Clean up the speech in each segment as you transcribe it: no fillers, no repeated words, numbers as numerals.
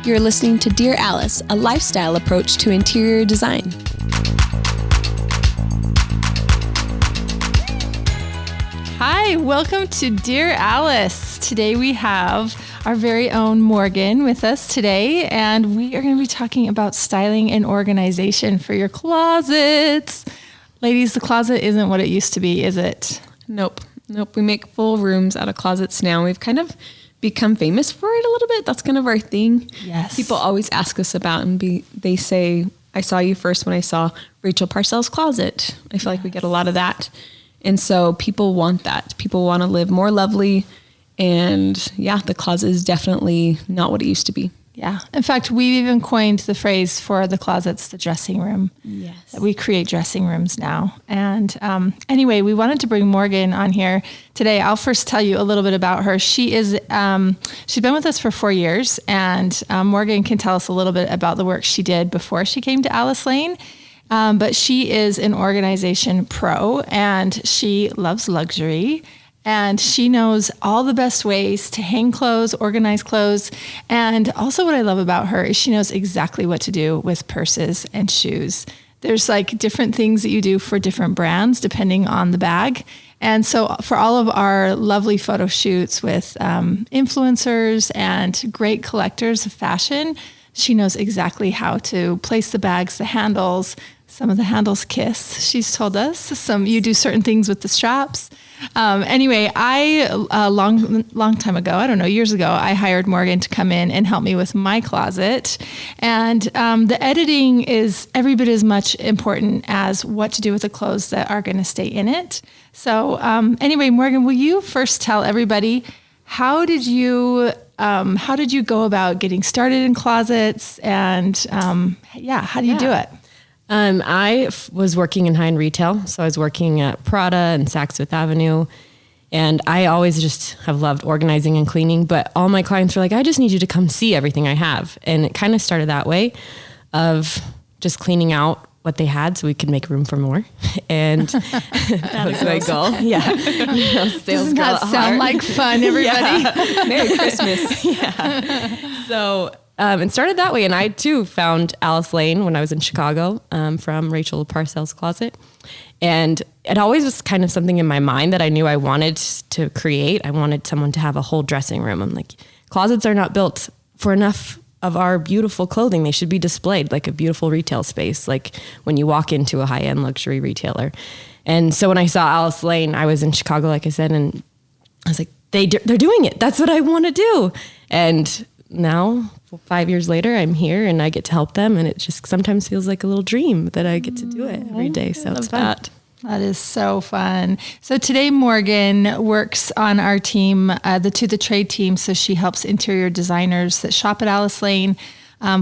You're listening to Dear Alice, a lifestyle approach to interior design. Hi, welcome to Dear Alice. Today we have our very own Morgan with us today, and we are going to be talking about styling and organization for your closets. Ladies, the closet isn't what it used to be, is it? Nope. We make full rooms out of closets now. We've kind of become famous for it a little bit. That's kind of our thing. Yes. People always ask us about and they say, I saw you first when I saw Rachel Parcells' closet. I feel like we get a lot of that. And so people want that. People want to live more lovely. And yeah, the closet is definitely not what it used to be. Yeah. In fact, we've even coined the phrase for the closets, the dressing room. Yes. That we create dressing rooms now. And anyway, we wanted to bring Morgan on here today. I'll first tell you a little bit about her. She's been with us for 4 years, and Morgan can tell us a little bit about the work she did before she came to Alice Lane. But she is an organization pro, and she loves luxury. And she knows all the best ways to hang clothes, organize clothes. And also what I love about her is she knows exactly what to do with purses and shoes. There's like different things that you do for different brands depending on the bag. And so for all of our lovely photo shoots with influencers and great collectors of fashion, she knows exactly how to place the bags, the handles. Some of the handles kiss, she's told us. You do certain things with the straps. Anyway, a long time ago, I don't know, years ago, I hired Morgan to come in and help me with my closet. And the editing is every bit as much important as what to do with the clothes that are going to stay in it. So anyway, Morgan, will you first tell everybody, how did you go about getting started in closets? And how do you do it? I was working in high-end retail, so I was working at Prada and Saks Fifth Avenue, and I always just have loved organizing and cleaning, but all my clients were like, I just need you to come see everything I have. And it kind of started that way of just cleaning out what they had so we could make room for more. And that was my goal. Yeah. Doesn't that sound like fun, everybody? Yeah. Merry Christmas. Yeah. So it started that way. And I too found Alice Lane when I was in Chicago from Rachel Parcells' closet. And it always was kind of something in my mind that I knew I wanted to create. I wanted someone to have a whole dressing room. I'm like, closets are not built for enough of our beautiful clothing. They should be displayed like a beautiful retail space, like when you walk into a high-end luxury retailer. And so when I saw Alice Lane, I was in Chicago, like I said, and I was like, they're doing it. That's what I want to do. And now 5 years later, I'm here and I get to help them. And it just sometimes feels like a little dream that I get to do it every day. So it's fun. That is so fun. So today Morgan works on our team, the trade team. So she helps interior designers that shop at Alice Lane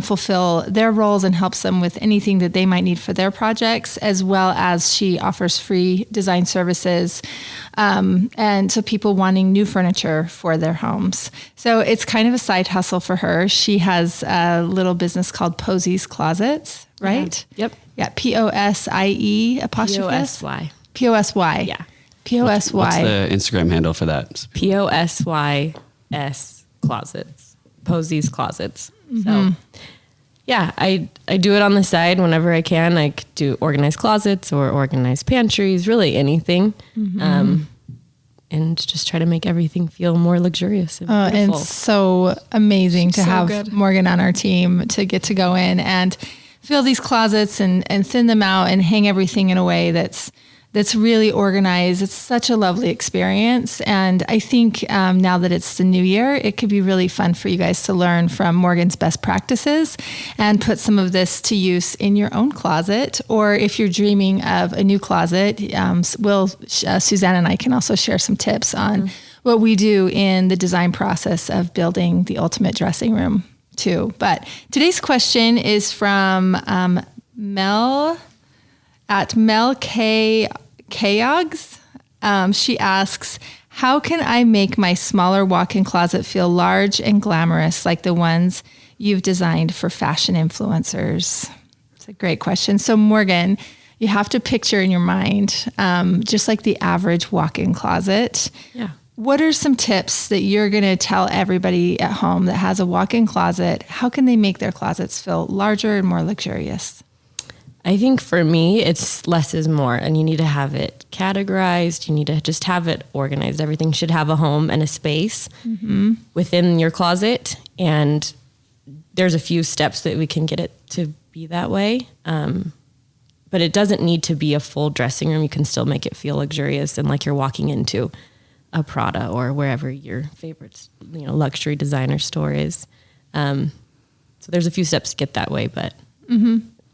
fulfill their roles and helps them with anything that they might need for their projects, as well as she offers free design services. And so people wanting new furniture for their homes. So it's kind of a side hustle for her. She has a little business called Posey's Closets, right? Yep. Yeah. P-O-S-I-E apostrophe P-O-S-Y. P-O-S-Y. Yeah. P-O-S-Y. What's the Instagram handle for that? P-O-S-Y-S Closets. Posey's Closets. So yeah, I do it on the side whenever I can. I do organized closets or organized pantries, really anything. And just try to make everything feel more luxurious and beautiful. And so amazing to have good. Morgan on our team to get to go in and fill these closets and thin them out and hang everything in a way that's really organized. It's such a lovely experience. And I think now that it's the new year, it could be really fun for you guys to learn from Morgan's best practices and put some of this to use in your own closet. Or if you're dreaming of a new closet, Suzanne and I can also share some tips on what we do in the design process of building the ultimate dressing room too. But today's question is from Mel at Mel K. Kayogs. She asks, how can I make my smaller walk-in closet feel large and glamorous like the ones you've designed for fashion influencers? It's a great question. So Morgan, you have to picture in your mind, just like the average walk-in closet. Yeah. what are some tips that you're going to tell everybody at home that has a walk-in closet? How can they make their closets feel larger and more luxurious? I think for me, it's less is more, and you need to have it categorized. You need to just have it organized. Everything should have a home and a space within your closet. And there's a few steps that we can get it to be that way. But it doesn't need to be a full dressing room. You can still make it feel luxurious and like you're walking into a Prada or wherever your favorite, luxury designer store is. So there's a few steps to get that way, but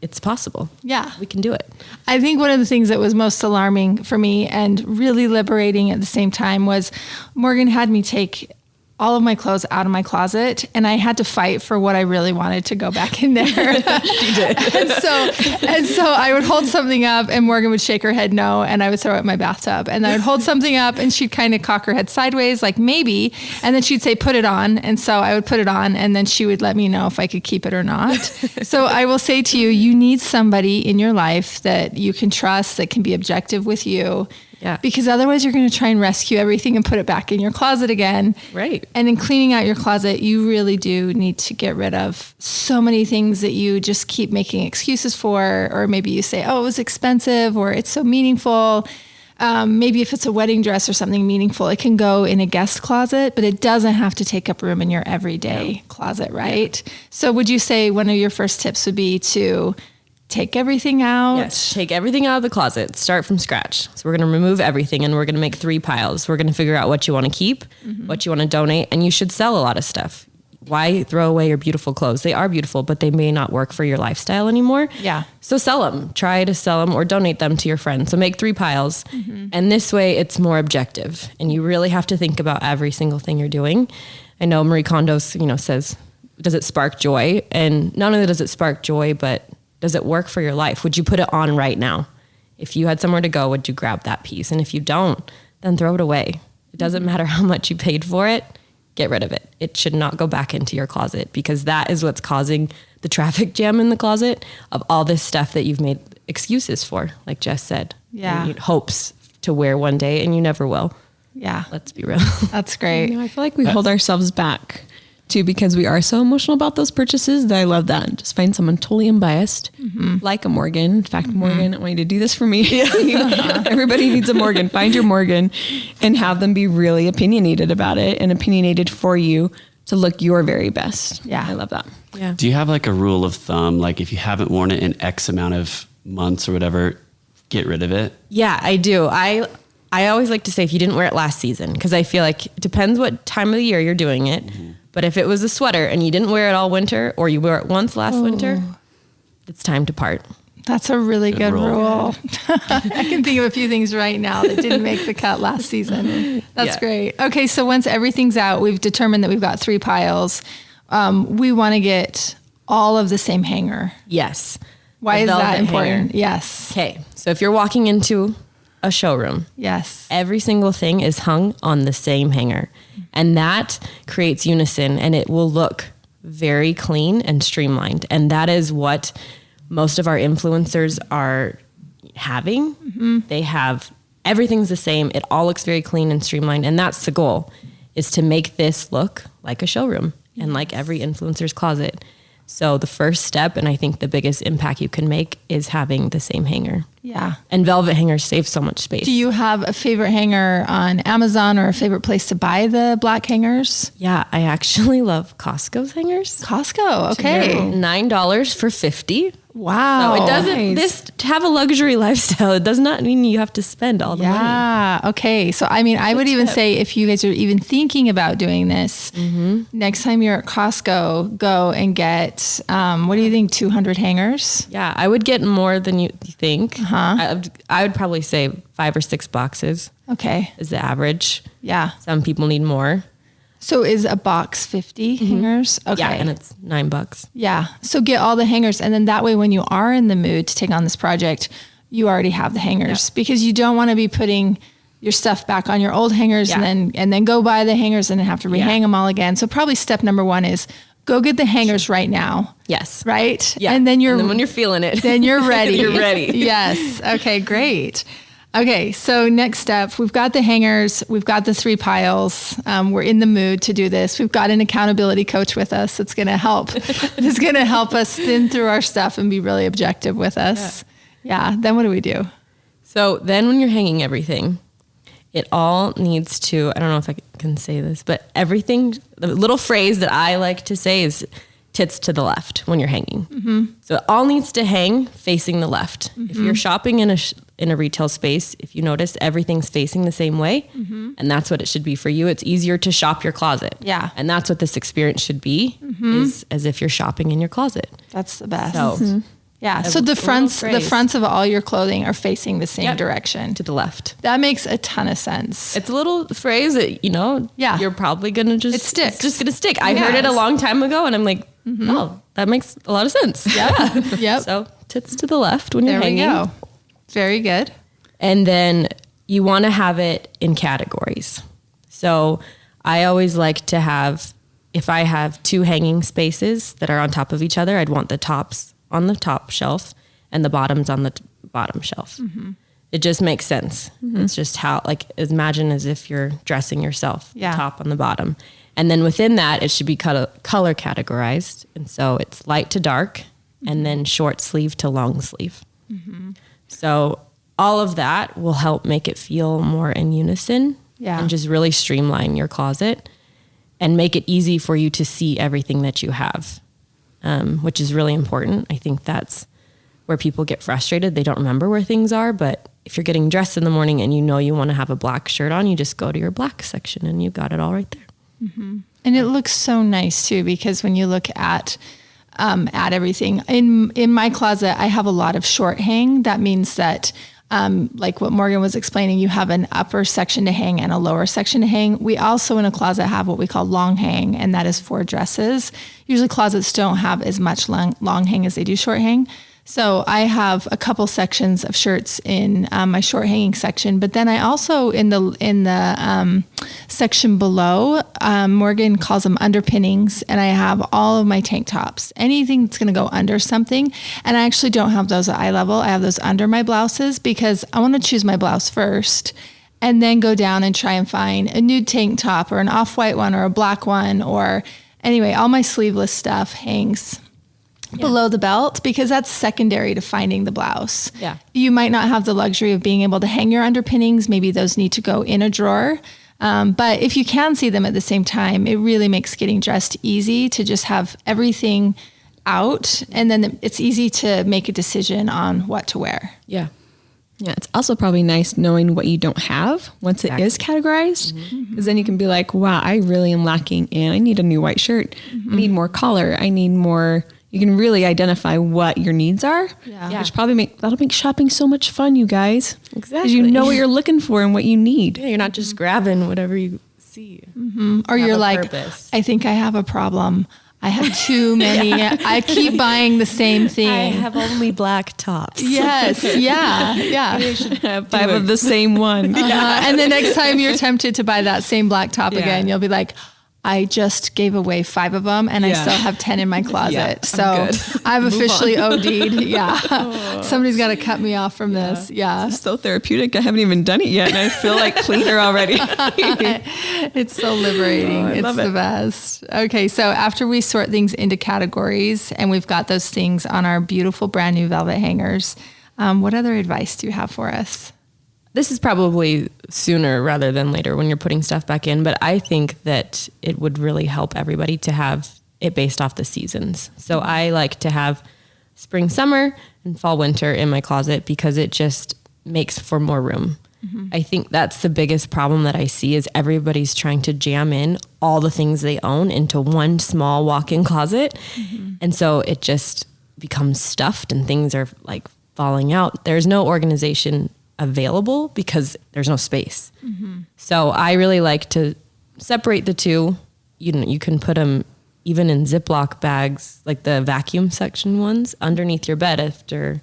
it's possible. Yeah. We can do it. I think one of the things that was most alarming for me and really liberating at the same time was Morgan had me take all of my clothes out of my closet, and I had to fight for what I really wanted to go back in there. She did. and so I would hold something up and Morgan would shake her head no, and I would throw it in my bathtub. And I would hold something up and she'd kind of cock her head sideways, like maybe, and then she'd say, put it on. And so I would put it on, and then she would let me know if I could keep it or not. So I will say to you, you need somebody in your life that you can trust, that can be objective with you. Yeah. Because otherwise you're going to try and rescue everything and put it back in your closet again. Right. And in cleaning out your closet, you really do need to get rid of so many things that you just keep making excuses for, or maybe you say, oh, it was expensive, or it's so meaningful. Maybe if it's a wedding dress or something meaningful, it can go in a guest closet, but it doesn't have to take up room in your everyday closet, right? Yeah. So would you say one of your first tips would be to take everything out? Yes, take everything out of the closet. Start from scratch. So we're going to remove everything, and we're going to make 3 piles. We're going to figure out what you want to keep, what you want to donate, and you should sell a lot of stuff. Why throw away your beautiful clothes? They are beautiful, but they may not work for your lifestyle anymore. Yeah. So sell them. Try to sell them or donate them to your friends. So make 3 piles. And this way it's more objective, and you really have to think about every single thing you're doing. I know Marie Kondo, says, does it spark joy? And not only does it spark joy, but does it work for your life? Would you put it on right now? If you had somewhere to go, would you grab that piece? And if you don't, then throw it away. It doesn't matter how much you paid for it. Get rid of it. It should not go back into your closet, because that is what's causing the traffic jam in the closet of all this stuff that you've made excuses for, like Jess said. Yeah. And hopes to wear one day, and you never will. Yeah. Let's be real. That's great. I feel like we hold ourselves back too, because we are so emotional about those purchases, that I love that. Just find someone totally unbiased, like a Morgan. In fact, Morgan, I want you to do this for me. Everybody needs a Morgan. Find your Morgan and have them be really opinionated about it, and opinionated for you to look your very best. Yeah. I love that. Yeah. Do you have like a rule of thumb? Like if you haven't worn it in X amount of months or whatever, get rid of it? Yeah, I do. I always like to say if you didn't wear it last season, because I feel like it depends what time of the year you're doing it. But if it was a sweater and you didn't wear it all winter, or you wore it once last winter, it's time to part. That's a really good rule. I can think of a few things right now that didn't make the cut last season. That's great. Okay, so once everything's out, we've determined that we've got 3 piles. We want to get all of the same hanger. Yes. Why is that important? Hanger. Yes. Okay, so if you're walking into a showroom, yes, every single thing is hung on the same hanger. And that creates unison, and it will look very clean and streamlined. And that is what most of our influencers are having. They have, everything's the same. It all looks very clean and streamlined. And that's the goal, is to make this look like a showroom and like every influencer's closet. So the first step, and I think the biggest impact you can make, is having the same hanger. Yeah. And velvet hangers save so much space. Do you have a favorite hanger on Amazon, or a favorite place to buy the black hangers? Yeah, I actually love Costco's hangers. Costco, okay. $9 for 50. Wow. So it doesn't, this, to have a luxury lifestyle, it does not mean you have to spend all the money. Yeah. Okay. So, I mean, I would even say, if you guys are even thinking about doing this, next time you're at Costco, go and get, what do you think, 200 hangers? Yeah, I would get more than you think. I would probably say 5 or 6 boxes. Okay. Is the average. Yeah. Some people need more. So is a box 50 hangers? Okay. Yeah, and it's $9. Yeah. So get all the hangers. And then that way, when you are in the mood to take on this project, you already have the hangers, because you don't want to be putting your stuff back on your old hangers and then go buy the hangers and then have to rehang them all again. So probably step number 1 is go get the hangers right now. Yes. Right? Yeah. And then when you're feeling it, then you're ready. You're ready. Yes. Okay, great. Okay, so next step, we've got the hangers, we've got the 3 piles. We're in the mood to do this. We've got an accountability coach with us that's going to help. It's going to help us thin through our stuff and be really objective with us. Yeah. Then what do we do? So then when you're hanging everything, it all needs to, I don't know if I can say this, but everything, the little phrase that I like to say is tits to the left when you're hanging. Mm-hmm. So it all needs to hang facing the left. Mm-hmm. If you're shopping in a retail space, if you notice everything's facing the same way, and that's what it should be for you, it's easier to shop your closet. Yeah. And that's what this experience should be, is as if you're shopping in your closet. That's the best. So yeah. So the fronts of all your clothing are facing the same direction. To the left. That makes a ton of sense. It's a little phrase that, you're probably going to just... It sticks. It's just going to stick. I heard it a long time ago and I'm like, oh, that makes a lot of sense. Yeah. Yep. So tits to the left when you're hanging. There we go. Very good. And then you want to have it in categories. So I always like to have, if I have 2 hanging spaces that are on top of each other, I'd want the tops on the top shelf and the bottoms on the bottom shelf. Mm-hmm. It just makes sense. Mm-hmm. It's just how, imagine as if you're dressing yourself, the top on the bottom. And then within that, it should be color categorized. And so it's light to dark, and then short sleeve to long sleeve. Mm-hmm. So all of that will help make it feel more in unison and just really streamline your closet and make it easy for you to see everything that you have. Which is really important. I think that's where people get frustrated. They don't remember where things are, but if you're getting dressed in the morning and you want to have a black shirt on, you just go to your black section and you've got it all right there. Mm-hmm. And it looks so nice too, because when you look at everything in my closet, I have a lot of short hang. That means that like what Morgan was explaining, you have an upper section to hang and a lower section to hang. We also in a closet have what we call long hang, and that is for dresses. Usually closets don't have as much long hang as they do short hang. So I have a couple sections of shirts in my short hanging section, but then I also in the section below, Morgan calls them underpinnings, and I have all of my tank tops, anything that's going to go under something. And I actually don't have those at eye level. I have those under my blouses because I want to choose my blouse first and then go down and try and find a nude tank top or an off-white one or a black one, or anyway, all my sleeveless stuff hangs below the belt because that's secondary to finding the blouse. Yeah. You might not have the luxury of being able to hang your underpinnings. Maybe those need to go in a drawer. But if you can see them at the same time, it really makes getting dressed easy to just have everything out. And then it's easy to make a decision on what to wear. Yeah. Yeah. It's also probably nice knowing what you don't have once it is categorized, because then you can be like, wow, I really am lacking in, I need a new white shirt. I need more color. I need more. You can really identify what your needs are, which that'll make shopping so much fun, you guys. Exactly. Because you know what you're looking for and what you need. Yeah, you're not just grabbing whatever you see. Mm-hmm. Or you're like, purpose. I think I have a problem. I have too many. I keep buying the same thing. I have only black tops. Yes. Yeah. Yeah. You should have 5 of the same one. And the next time you're tempted to buy that same black top again, you'll be like, I just gave away 5 of them and I still have 10 in my closet. So I've officially OD'd. Yeah. Somebody's got to cut me off from this. Yeah. It's so therapeutic. I haven't even done it yet and I feel like cleaner already. It's so liberating. It's the best. Okay. So after we sort things into categories and we've got those things on our beautiful brand new velvet hangers, what other advice do you have for us? This is probably sooner rather than later when you're putting stuff back in, but I think that it would really help everybody to have it based off the seasons. So I like to have spring, summer, and fall, winter in my closet because it just makes for more room. Mm-hmm. I think that's the biggest problem that I see is everybody's trying to jam in all the things they own into one small walk-in closet. Mm-hmm. And so it just becomes stuffed and things are like falling out. There's no organization available because there's no space. Mm-hmm. So I really like to separate the two. You can put them even in Ziploc bags, like the vacuum section ones, underneath your bed after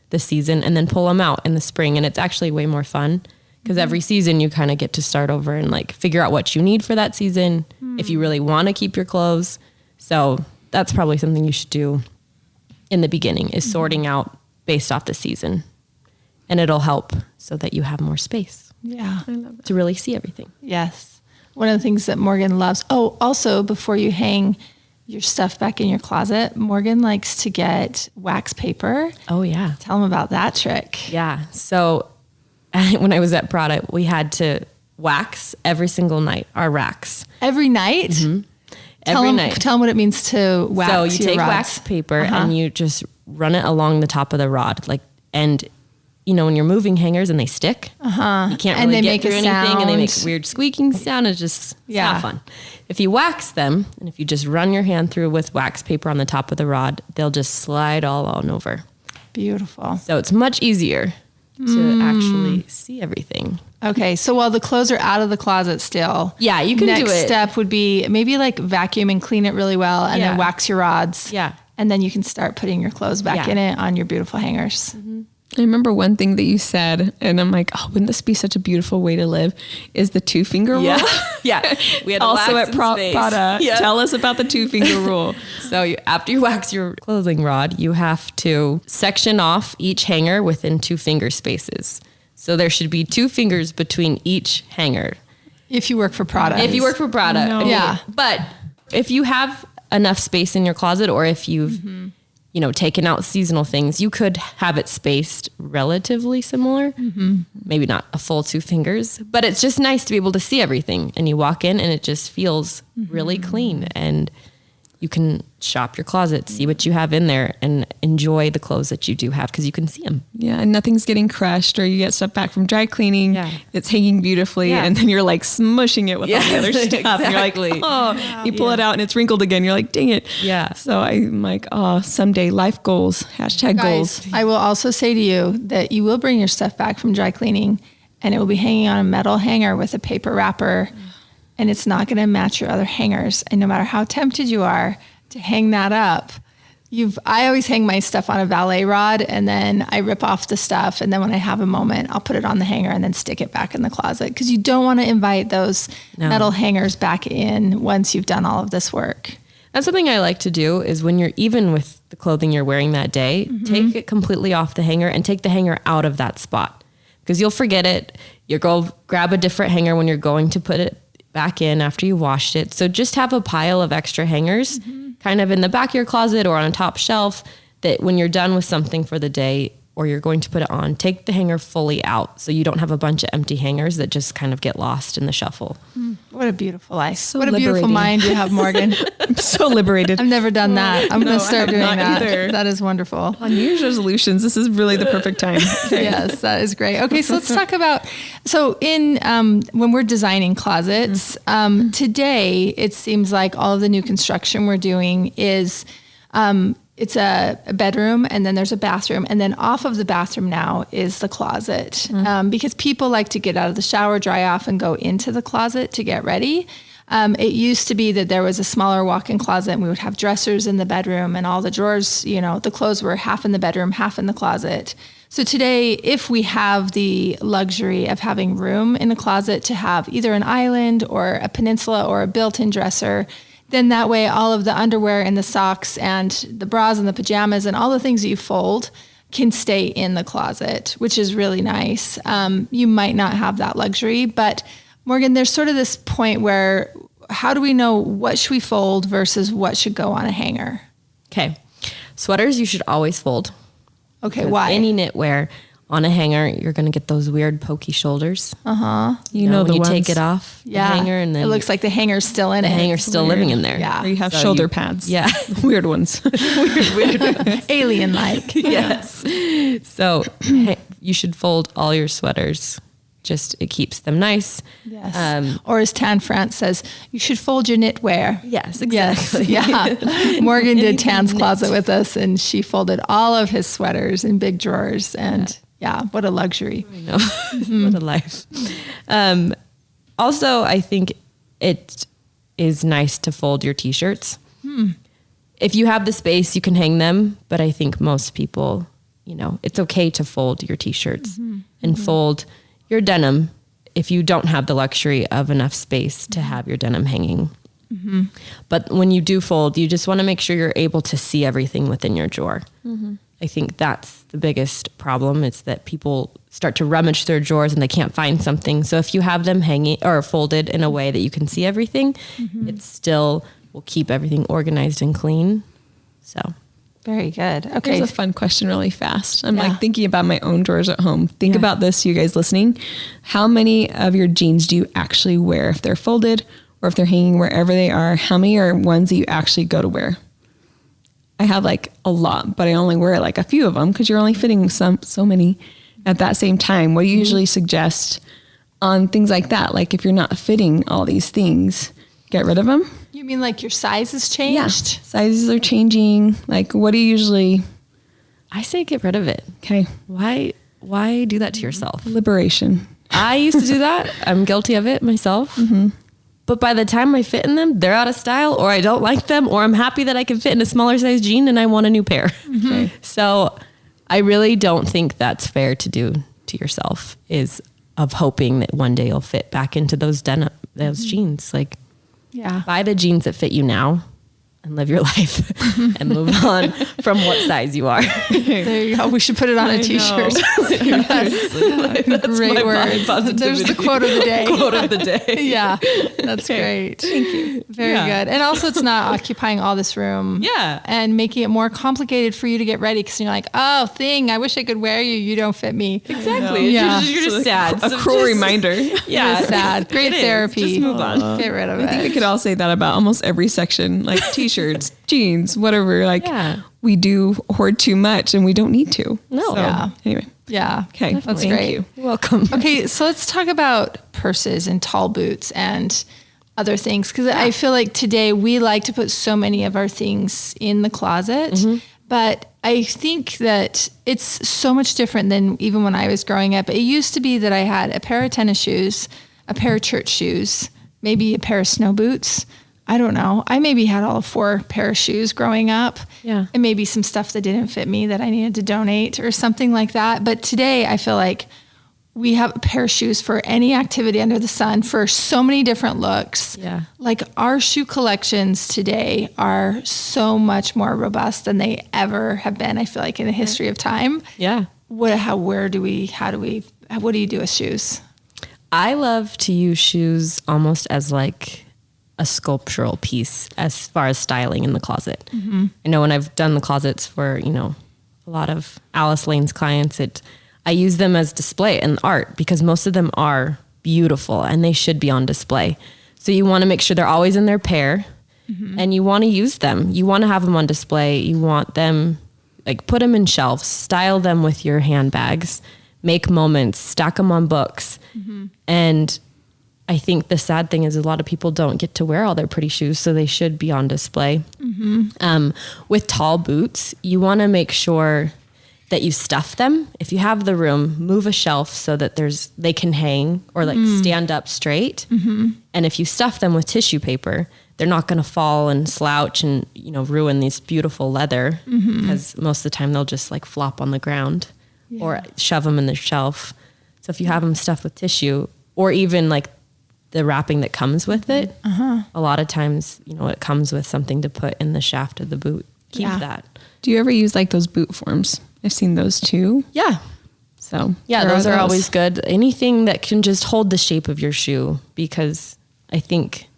the season, and then pull them out in the spring. And it's actually way more fun because every season you kind of get to start over and like figure out what you need for that season. If you really want to keep your clothes. So that's probably something you should do in the beginning is sorting out based off the season. and it'll help so that you have more space Yeah. to really see everything. Yes. One of the things that Morgan loves. Oh, also before you hang your stuff back in your closet, Morgan likes to get wax paper. Oh yeah. Tell them about that trick. Yeah. So when I was at Prada, we had to wax every single night, our racks. Every night? Every night. Tell them what it means to wax. So you your take rods. wax paper and you just run it along the top of the rod. And you know, when you're moving hangers and they stick, you can't And really they get make through a anything and they make sound. weird squeaking sound. It's just it's Yeah. not fun. If you wax them and if you just run your hand through with wax paper on the top of the rod, they'll just slide all on over. Beautiful. So it's much easier to actually see everything. Okay, so while the clothes are out of the closet still, Yeah, you can next do it. step would be maybe like vacuum and clean it really well and then Yeah. wax your rods. Yeah. And then you can start putting your clothes back Yeah. in it on your beautiful hangers. I remember one thing that you said, and I'm like, oh, wouldn't this be such a beautiful way to live? Is the 2-finger rule? Yeah. We had to Also wax at in space. Prada. Yeah. Tell us about the 2-finger rule. So after you wax your clothing rod, you have to section off each hanger within 2 finger spaces. So there should be 2 fingers between each hanger. If you work for Prada. If you work for Prada. No. Yeah. But if you have enough space in your closet or if you've, you know, taken out seasonal things, you could have it spaced relatively similar. Maybe not a full 2 fingers, but it's just nice to be able to see everything. And you walk in and it just feels really clean and you can shop your closet, see what you have in there and enjoy the clothes that you do have because you can see them. Yeah, and nothing's getting crushed, or you get stuff back from dry cleaning. Yeah. It's hanging beautifully, Yeah. and then you're like smushing it with all the other stuff. And you're exactly. like, oh, you pull it out and it's wrinkled again. You're like, dang it. Yeah. So I'm like, oh, someday life goals, hashtag goals. Guys, I will also say to you that you will bring your stuff back from dry cleaning and it will be hanging on a metal hanger with a paper wrapper and it's not going to match your other hangers. And no matter how tempted you are to hang that up, I always hang my stuff on a valet rod and then I rip off the stuff. And then when I have a moment, I'll put it on the hanger and then stick it back in the closet. Because you don't want to invite those metal hangers back in once you've done all of this work. That's something I like to do is when you're even with the clothing you're wearing that day, take it completely off the hanger and take the hanger out of that spot because you'll forget it. You'll go grab a different hanger when you're going to put it back in after you washed it. So just have a pile of extra hangers kind of in the back of your closet or on a top shelf that when you're done with something for the day or you're going to put it on, take the hanger fully out so you don't have a bunch of empty hangers that just kind of get lost in the shuffle. What a beautiful life. So what a beautiful liberating. mind you have, Morgan. I'm so liberated. I've never done that. I'm going to start I have doing not that. either. That is wonderful. On New Year's resolutions, this is really the perfect time. Yes, that is great. Okay, so let's talk about, in when we're designing closets, today it seems like all of the new construction we're doing is, it's a bedroom and then there's a bathroom and then off of the bathroom now is the closet because people like to get out of the shower, dry off and go into the closet to get ready. It used to be that there was a smaller walk-in closet and we would have dressers in the bedroom and all the drawers, the clothes were half in the bedroom, half in the closet. So today, if we have the luxury of having room in the closet to have either an island or a peninsula or a built-in dresser, then that way all of the underwear and the socks and the bras and the pajamas and all the things that you fold can stay in the closet, which is really nice. You might not have that luxury, but Morgan, there's sort of this point where how do we know what should we fold versus what should go on a hanger? Okay. Sweaters you should always fold. Okay, Because why? Any knitwear on a hanger, you're going to get those weird pokey shoulders. You know when the you ones. take it off the hanger and then it looks like the hanger's still in the it. hanger's still living in there. Yeah. Or you have So shoulder you- pads. Yeah. Weird ones. Alien-like. Yes. So you should fold all your sweaters. Just it keeps them nice. Yes. Or as Tan France says, you should fold your knitwear. Yes, Yes. exactly. Yeah. Morgan did Tan's closet with us and she folded all of his sweaters in big drawers and yeah, what a luxury. I know. What a life. Also, I think it is nice to fold your t-shirts. If you have the space, you can hang them. But I think most people, it's okay to fold your t-shirts and fold your denim if you don't have the luxury of enough space to have your denim hanging. But when you do fold, you just want to make sure you're able to see everything within your drawer. I think that's the biggest problem. It's that people start to rummage through drawers and they can't find something. So if you have them hanging or folded in a way that you can see everything, it still will keep everything organized and clean. So Very good. Okay. Here's a fun question really fast. I'm like thinking about my own drawers at home. Think about this, you guys listening. How many of your jeans do you actually wear if they're folded or if they're hanging wherever they are? How many are ones that you actually go to wear? I have like a lot, but I only wear like a few of them because you're only fitting so many at that same time. What do you usually suggest on things like that? Like if you're not fitting all these things, get rid of them? You mean like your size has changed? Yeah, sizes are changing. Like what do you usually... I say get rid of it. Okay. Why do that to yourself? Liberation. I used to do that. I'm guilty of it myself. But by the time I fit in them, they're out of style or I don't like them or I'm happy that I can fit in a smaller size jean and I want a new pair. Okay. So I really don't think that's fair to do to yourself, is of hoping that one day you'll fit back into those jeans. Like, buy the jeans that fit you now and live your life and move on from what size you are. There you go. We should put it on a t-shirt. That's Great words. There's the quote of the day. Quote of the day. Yeah, that's great. Thank you. Very good. And also it's not occupying all this room. Yeah. And making it more complicated for you to get ready because you're like, oh, I wish I could wear you. You don't fit me. Exactly. Yeah. You're just sad. A cruel reminder. Yeah. You're sad. Great therapy. Just move on. Get rid of I it. think we could all say that about almost every section, like t-shirts, jeans, whatever. Like we do hoard too much and we don't need to. No. So, anyway. Yeah. Okay. That's Thank great. you. You're welcome. Okay. So let's talk about purses and tall boots and other things. Cause I feel like today we like to put so many of our things in the closet, but I think that it's so much different than even when I was growing up. It used to be that I had a pair of tennis shoes, a pair of church shoes, maybe a pair of snow boots. I don't know. I maybe had all 4 pair of shoes growing up. Yeah. And maybe some stuff that didn't fit me that I needed to donate or something like that. But today I feel like we have a pair of shoes for any activity under the sun for so many different looks. Yeah. Like our shoe collections today are so much more robust than they ever have been, I feel like, in the history of time. Yeah. What do you do with shoes? I love to use shoes almost as like a sculptural piece as far as styling in the closet. I know when I've done the closets for, a lot of Alice Lane's clients, I use them as display and art because most of them are beautiful and they should be on display. So you want to make sure they're always in their pair and you want to use them. You want to have them on display. You want them, like, put them in shelves, style them with your handbags, make moments, stack them on books. And I think the sad thing is a lot of people don't get to wear all their pretty shoes, so they should be on display. With tall boots, you want to make sure that you stuff them. If you have the room, move a shelf so that they can hang or like stand up straight. And if you stuff them with tissue paper, they're not going to fall and slouch and ruin these beautiful leather because most of the time they'll just like flop on the ground or shove them in the shelf. So if you have them stuffed with tissue or even like the wrapping that comes with it, a lot of times, it comes with something to put in the shaft of the boot. Keep that. Do you ever use like those boot forms? I've seen those too. Yeah. So those are always good. Anything that can just hold the shape of your shoe, because I think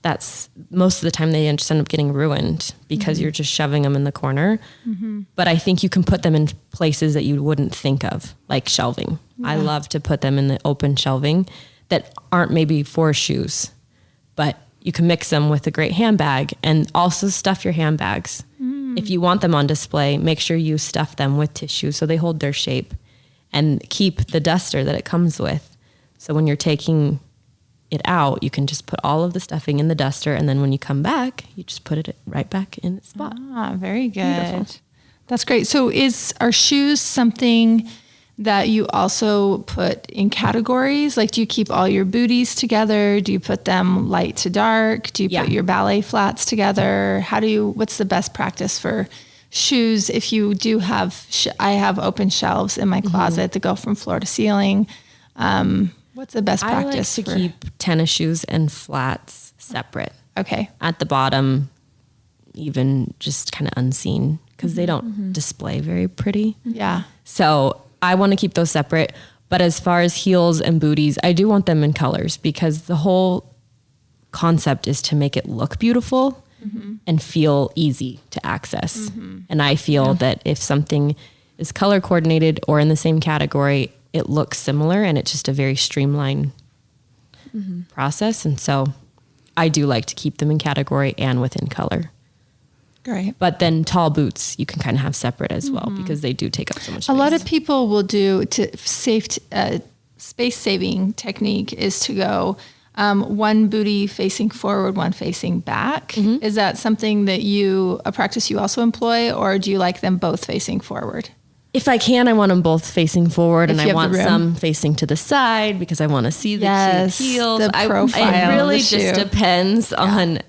that's most of the time they just end up getting ruined because you're just shoving them in the corner. But I think you can put them in places that you wouldn't think of, like shelving. I love to put them in the open shelving that aren't maybe for shoes, but you can mix them with a great handbag and also stuff your handbags. If you want them on display, make sure you stuff them with tissue so they hold their shape and keep the duster that it comes with. So when you're taking it out, you can just put all of the stuffing in the duster. And then when you come back, you just put it right back in its spot. Very good. Beautiful. That's great. So are shoes something that you also put in categories? Like, do you keep all your booties together? Do you put them light to dark? Do you put your ballet flats together? What's the best practice for shoes? If you do have, I have open shelves in my closet that go from floor to ceiling. What's the best practice? I like to keep tennis shoes and flats separate. Okay. At the bottom, even just kind of unseen. because they don't display very pretty. Yeah. So I want to keep those separate. But as far as heels and booties, I do want them in colors because the whole concept is to make it look beautiful and feel easy to access. And I feel that if something is color coordinated or in the same category, it looks similar and it's just a very streamlined process. And so I do like to keep them in category and within color. Great. But then tall boots, you can kind of have separate as well because they do take up so much space. A lot of people will do space saving technique is to go one booty facing forward, one facing back. Is that something that a practice you also employ, or do you like them both facing forward? If I can, I want them both facing forward, and If you I have the want room. some facing to the side because I want to see the Yes, cute heels. the profile It really of the just shoe. depends on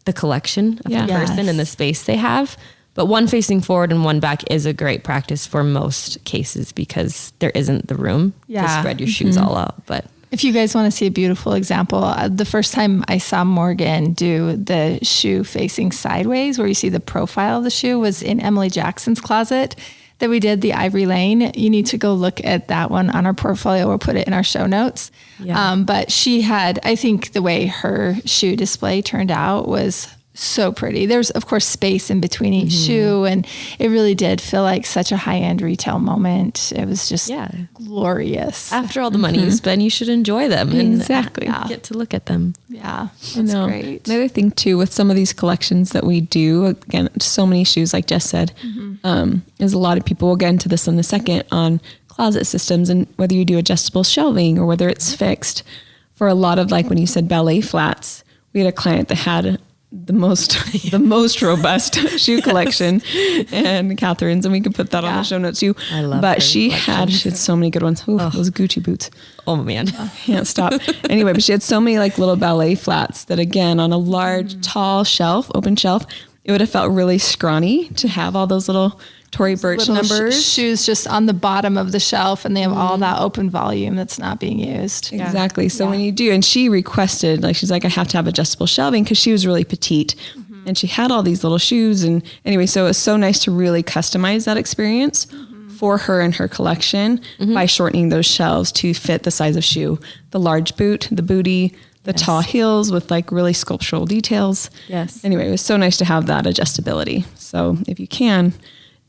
the collection of the person Yes. and the space they have. But one facing forward and one back is a great practice for most cases because there isn't the room to spread your shoes all out. But If you guys want to see a beautiful example, the first time I saw Morgan do the shoe facing sideways, where you see the profile of the shoe, was in Emily Jackson's closet that we did, the Ivory Lane. You need to go look at that one on our portfolio. We'll put it in our show notes. Yeah. But she had, I think the way her shoe display turned out was so pretty. There's of course space in between each shoe, and it really did feel like such a high-end retail moment. It was just glorious. after all the money you spend, you should enjoy them Exactly. and get to look at them. Yeah, I that's know. great. Another thing too, with some of these collections that we do, again, so many shoes, like Jess said, is a lot of people, we'll get into this in a second, on closet systems and whether you do adjustable shelving or whether it's fixed. For a lot of, like when you said ballet flats, we had a client that had the most robust shoe collection, and Catherine's, and we could put that on the show notes too. I love but her she collection. had so many good ones. Ooh, those Gucci boots. Oh man. Can't stop. Anyway, but she had so many like little ballet flats that, again, on a large, tall shelf, open shelf, it would have felt really scrawny to have all those little Tory Burch Little numbers. shoes just on the bottom of the shelf, and they have all that open volume that's not being used. Exactly. So when you do, and she requested, like, she's like, I have to have adjustable shelving because she was really petite and she had all these little shoes. And anyway, so it was so nice to really customize that experience for her and her collection by shortening those shelves to fit the size of shoe, the large boot, the bootie, the tall heels with like really sculptural details. Yes. Anyway, it was so nice to have that adjustability. So if you can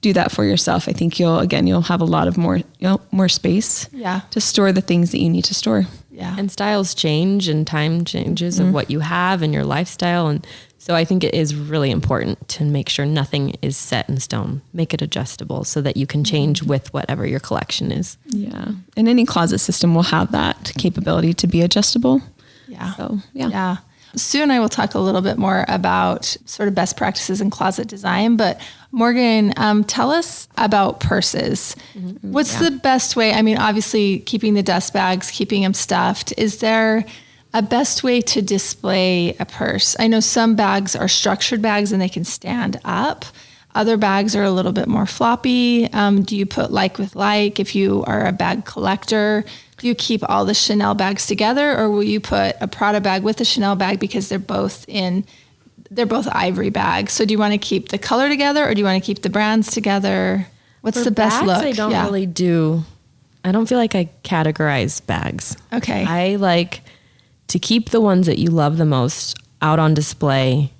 do that for yourself, I think you'll have a lot of more space to store the things that you need to store. Yeah. And styles change and time changes of what you have and your lifestyle. And so I think it is really important to make sure nothing is set in stone. Make it adjustable so that you can change with whatever your collection is. Yeah. And any closet system will have that capability to be adjustable. Yeah. So, Yeah. Soon I will talk a little bit more about sort of best practices in closet design, but Morgan, tell us about purses. What's the best way? I mean, obviously keeping the dust bags, keeping them stuffed. Is there a best way to display a purse? I know some bags are structured bags and they can stand up. Other bags are a little bit more floppy. Do you put like with like? If you are a bag collector, do you keep all the Chanel bags together, or will you put a Prada bag with a Chanel bag because they're both ivory bags? So do you want to keep the color together, or do you want to keep the brands together? What's For the best bags, look? I don't feel like I categorize bags. Okay. I like to keep the ones that you love the most out on display,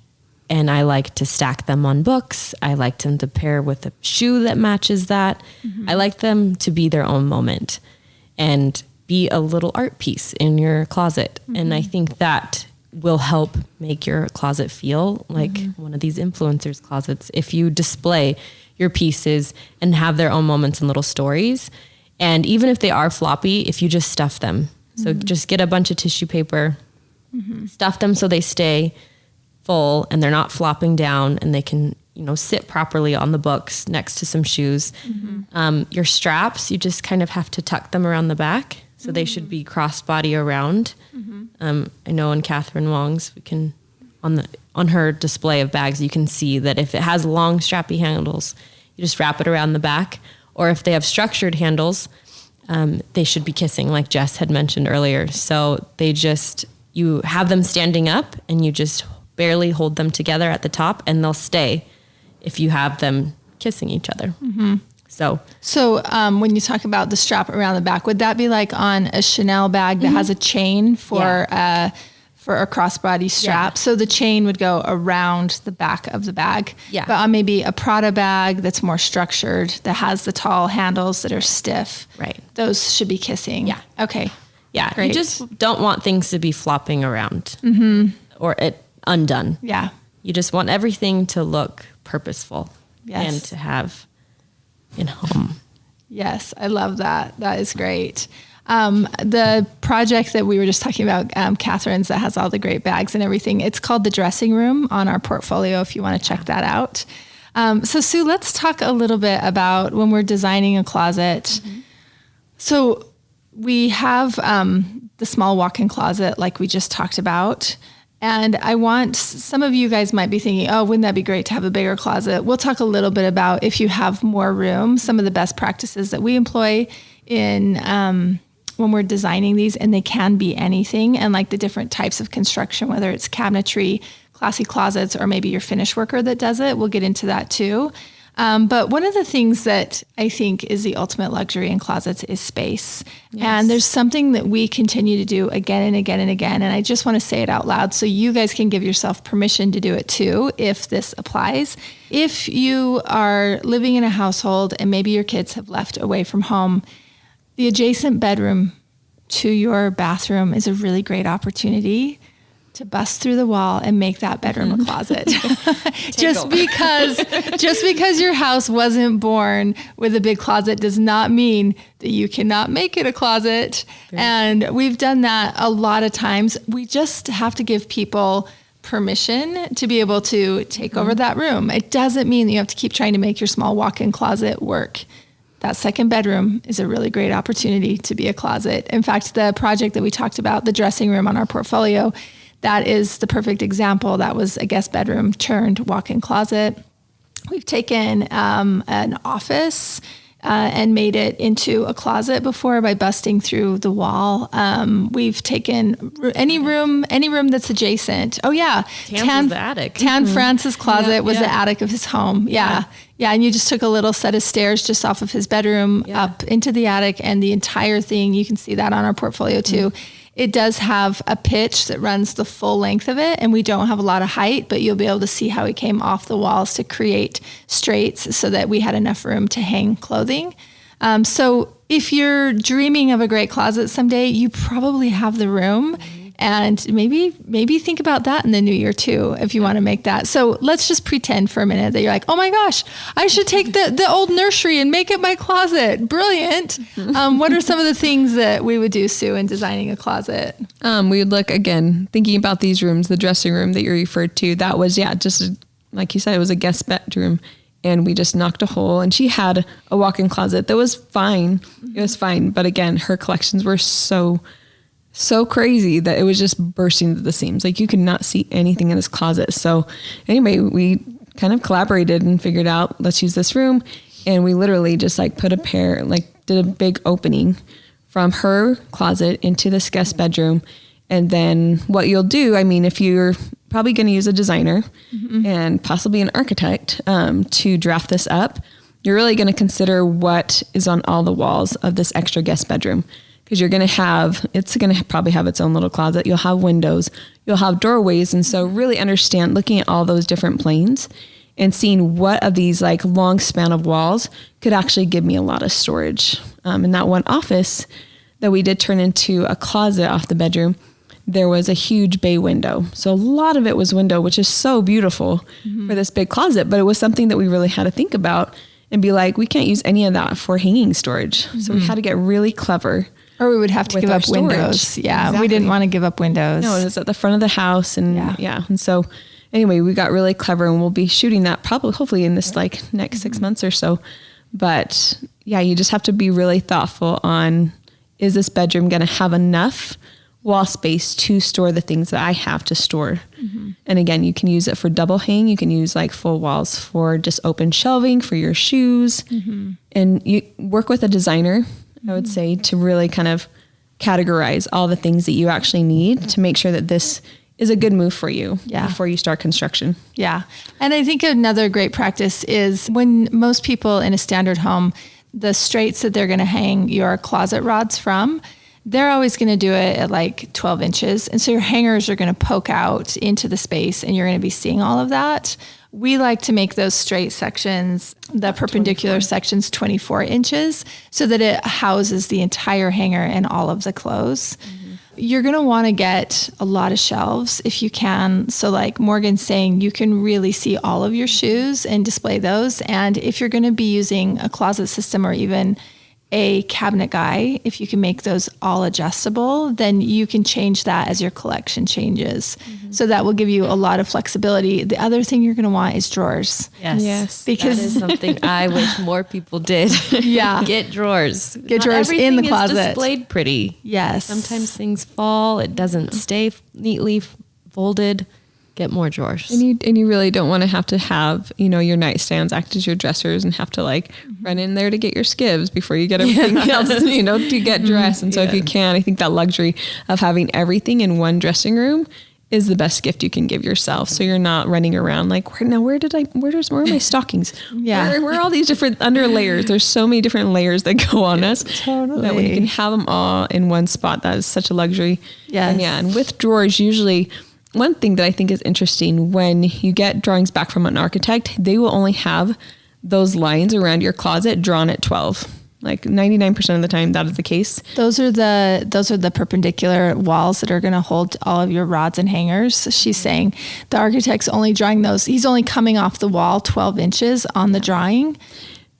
and I like to stack them on books. I like them to pair with a shoe that matches that. I like them to be their own moment and be a little art piece in your closet. And I think that will help make your closet feel like one of these influencers' closets. If you display your pieces and have their own moments and little stories, and even if they are floppy, if you just stuff them. So just get a bunch of tissue paper, stuff them so they stay full and they're not flopping down, and they can, sit properly on the books next to some shoes. Your straps, you just kind of have to tuck them around the back. So they should be crossbody around. I know in Catherine Wong's, we can, on her display of bags, you can see that if it has long strappy handles, you just wrap it around the back. Or if they have structured handles, they should be kissing, like Jess had mentioned earlier. So you have them standing up and you just barely hold them together at the top, and they'll stay if you have them kissing each other. So when you talk about the strap around the back, would that be like on a Chanel bag that has a chain for a crossbody strap? So the chain would go around the back of the bag. Yeah. But on maybe a Prada bag that's more structured, that has the tall handles that are stiff. Right. Those should be kissing. Yeah. Okay. Yeah. Great. You just don't want things to be flopping around or it undone. Yeah. You just want everything to look purposeful Yes. and to have in home. Yes, I love that. That is great. The project that we were just talking about, Catherine's, that has all the great bags and everything, it's called The Dressing Room on our portfolio if you want to check that out. So Sue, let's talk a little bit about when we're designing a closet. So we have the small walk-in closet like we just talked about. And I want, some of you guys might be thinking, oh, wouldn't that be great to have a bigger closet? We'll talk a little bit about, if you have more room, some of the best practices that we employ in when we're designing these, and they can be anything, and like the different types of construction, whether it's cabinetry, classy closets, or maybe your finish worker that does it. We'll get into that too. But one of the things that I think is the ultimate luxury in closets is space. Yes. And there's something that we continue to do again and again and again. And I just want to say it out loud so you guys can give yourself permission to do it too, if this applies. If you are living in a household and maybe your kids have left away from home, the adjacent bedroom to your bathroom is a really great opportunity to bust through the wall and make that bedroom a closet. just because your house wasn't born with a big closet does not mean that you cannot make it a closet. And we've done that a lot of times. We just have to give people permission to be able to take over that room. It doesn't mean that you have to keep trying to make your small walk-in closet work. That second bedroom is a really great opportunity to be a closet. In fact, the project that we talked about, the dressing room on our portfolio, that is the perfect example. That was a guest bedroom turned walk-in closet. We've taken an office and made it into a closet before by busting through the wall. We've taken any room that's adjacent. Oh yeah, Tan's was the attic. Tan Francis' closet was the attic of his home. Yeah, and you just took a little set of stairs just off of his bedroom up into the attic, and the entire thing, you can see that on our portfolio too. It does have a pitch that runs the full length of it, and we don't have a lot of height, but you'll be able to see how it came off the walls to create straights so that we had enough room to hang clothing. So if you're dreaming of a great closet someday, you probably have the room. And maybe think about that in the new year too, if you want to make that. So let's just pretend for a minute that you're like, oh my gosh, I should take the old nursery and make it my closet. Brilliant. What are some of the things that we would do, Sue, in designing a closet? We would look, again, thinking about these rooms, the dressing room that you referred to, that was, like you said, it was a guest bedroom. And we just knocked a hole, and she had a walk-in closet that was fine. It was fine. But again, her collections were so crazy that it was just bursting to the seams. Like you could not see anything in this closet. So anyway, we kind of collaborated and figured out, let's use this room. And we literally just did a big opening from her closet into this guest bedroom. And then what you'll do, if you're probably going to use a designer and possibly an architect to draft this up, you're really going to consider what is on all the walls of this extra guest bedroom. Because it's going to probably have its own little closet. You'll have windows, you'll have doorways. And so really understand looking at all those different planes and seeing what of these long span of walls could actually give me a lot of storage. In that one office that we did turn into a closet off the bedroom, there was a huge bay window. So a lot of it was window, which is so beautiful for this big closet. But it was something that we really had to think about and be like, we can't use any of that for hanging storage. So we had to get really clever. Or we would have to give up windows. Yeah, exactly. We didn't want to give up windows. No, it was at the front of the house. And And so anyway, we got really clever, and we'll be shooting that hopefully in this next 6 months or so. But you just have to be really thoughtful on, is this bedroom going to have enough wall space to store the things that I have to store? And again, you can use it for double hang. You can use full walls for just open shelving for your shoes. And you work with a designer, I would say, to really kind of categorize all the things that you actually need to make sure that this is a good move for you Yeah. before you start construction. Yeah. And I think another great practice is when most people in a standard home, the straights that they're going to hang your closet rods from, they're always going to do it at like 12 inches. And so your hangers are going to poke out into the space and you're going to be seeing all of that. We like to make those straight sections, the perpendicular sections, 24 inches so that it houses the entire hanger and all of the clothes. You're going to want to get a lot of shelves if you can. So like Morgan's saying, you can really see all of your shoes and display those. And if you're going to be using a closet system or even a cabinet guy, if you can make those all adjustable, then you can change that as your collection changes. So that will give you a lot of flexibility. The other thing you're going to want is drawers. Yes. Because that is something I wish more people did. Yeah. Get drawers. Get drawers in the closet. Is displayed pretty. Yes. Sometimes things fall. It doesn't stay neatly folded. Get more drawers. And you really don't want to have, your nightstands act as your dressers and have to like run in there to get your skivs before you get everything else, to get dressed. And so if you can, I think that luxury of having everything in one dressing room is the best gift you can give yourself. So you're not running around like, where are my stockings? Yeah. Where are all these different under layers? There's so many different layers that go on us. Totally. That when you can have them all in one spot, that is such a luxury. Yes. And with drawers, usually one thing that I think is interesting, when you get drawings back from an architect, they will only have those lines around your closet drawn at 12. Like 99% of the time that is the case. Those are the perpendicular walls that are going to hold all of your rods and hangers. She's saying the architect's only drawing those. He's only coming off the wall 12 inches on the drawing.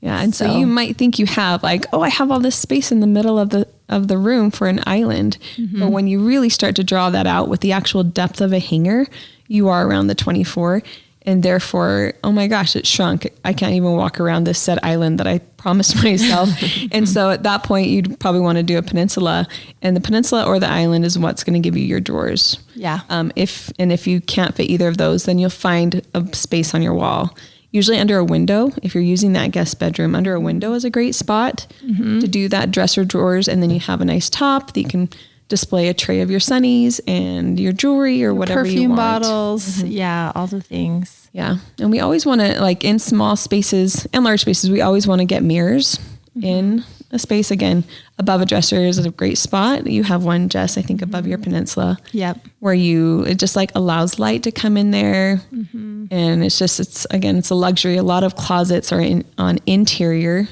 Yeah. And so you might think you have like, I have all this space in the middle of the room for an island. But when you really start to draw that out with the actual depth of a hanger, you are around the 24. And therefore, oh my gosh, it shrunk. I can't even walk around this set island that I promised myself. And so at that point, you'd probably want to do a peninsula. And the peninsula or the island is what's going to give you your drawers. Yeah. If you can't fit either of those, then you'll find a space on your wall. Usually under a window, if you're using that guest bedroom, under a window is a great spot to do that dresser drawers. And then you have a nice top that you can display a tray of your sunnies and your jewelry or whatever you Perfume want. bottles. Yeah, all the things. Yeah. And we always want to, like in small spaces and large spaces, we always want to get mirrors in a space. Again, above a dresser is a great spot. You have one, Jess, I think above your peninsula. Yep. Where it just like allows light to come in there. And it's a luxury. A lot of closets are on interior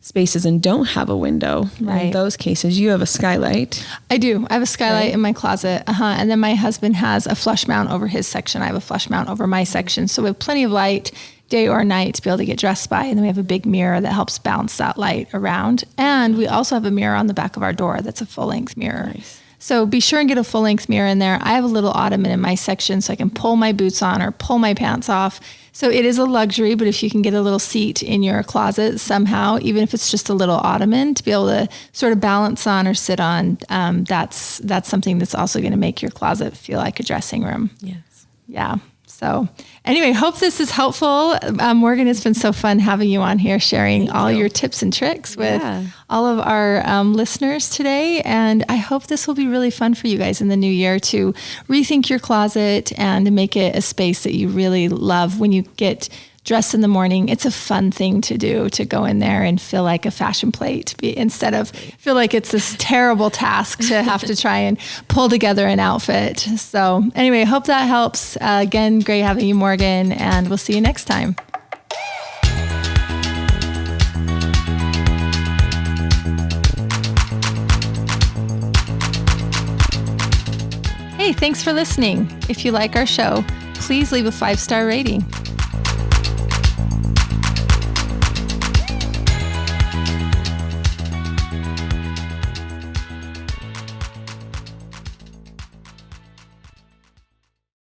spaces and don't have a window. Right. In those cases, you have a skylight. I do. I have a skylight in my closet. And then my husband has a flush mount over his section. I have a flush mount over my section. So we have plenty of light day or night to be able to get dressed by. And then we have a big mirror that helps bounce that light around. And we also have a mirror on the back of our door that's a full-length mirror. Nice. So be sure and get a full-length mirror in there. I have a little ottoman in my section so I can pull my boots on or pull my pants off. So it is a luxury, but if you can get a little seat in your closet somehow, even if it's just a little ottoman to be able to sort of balance on or sit on, that's something that's also going to make your closet feel like a dressing room. Yes. Yeah. So anyway, hope this is helpful. Morgan, it's been so fun having you on here, sharing all your tips and tricks with all of our listeners today. And I hope this will be really fun for you guys in the new year to rethink your closet and make it a space that you really love. When you get dressed in the morning, it's a fun thing to do, to go in there and feel like a fashion plate instead of feel like it's this terrible task to have to try and pull together an outfit. So anyway, hope that helps. Again, great having you, Morgan, and we'll see you next time. Hey, thanks for listening. If you like our show, please leave a 5-star rating.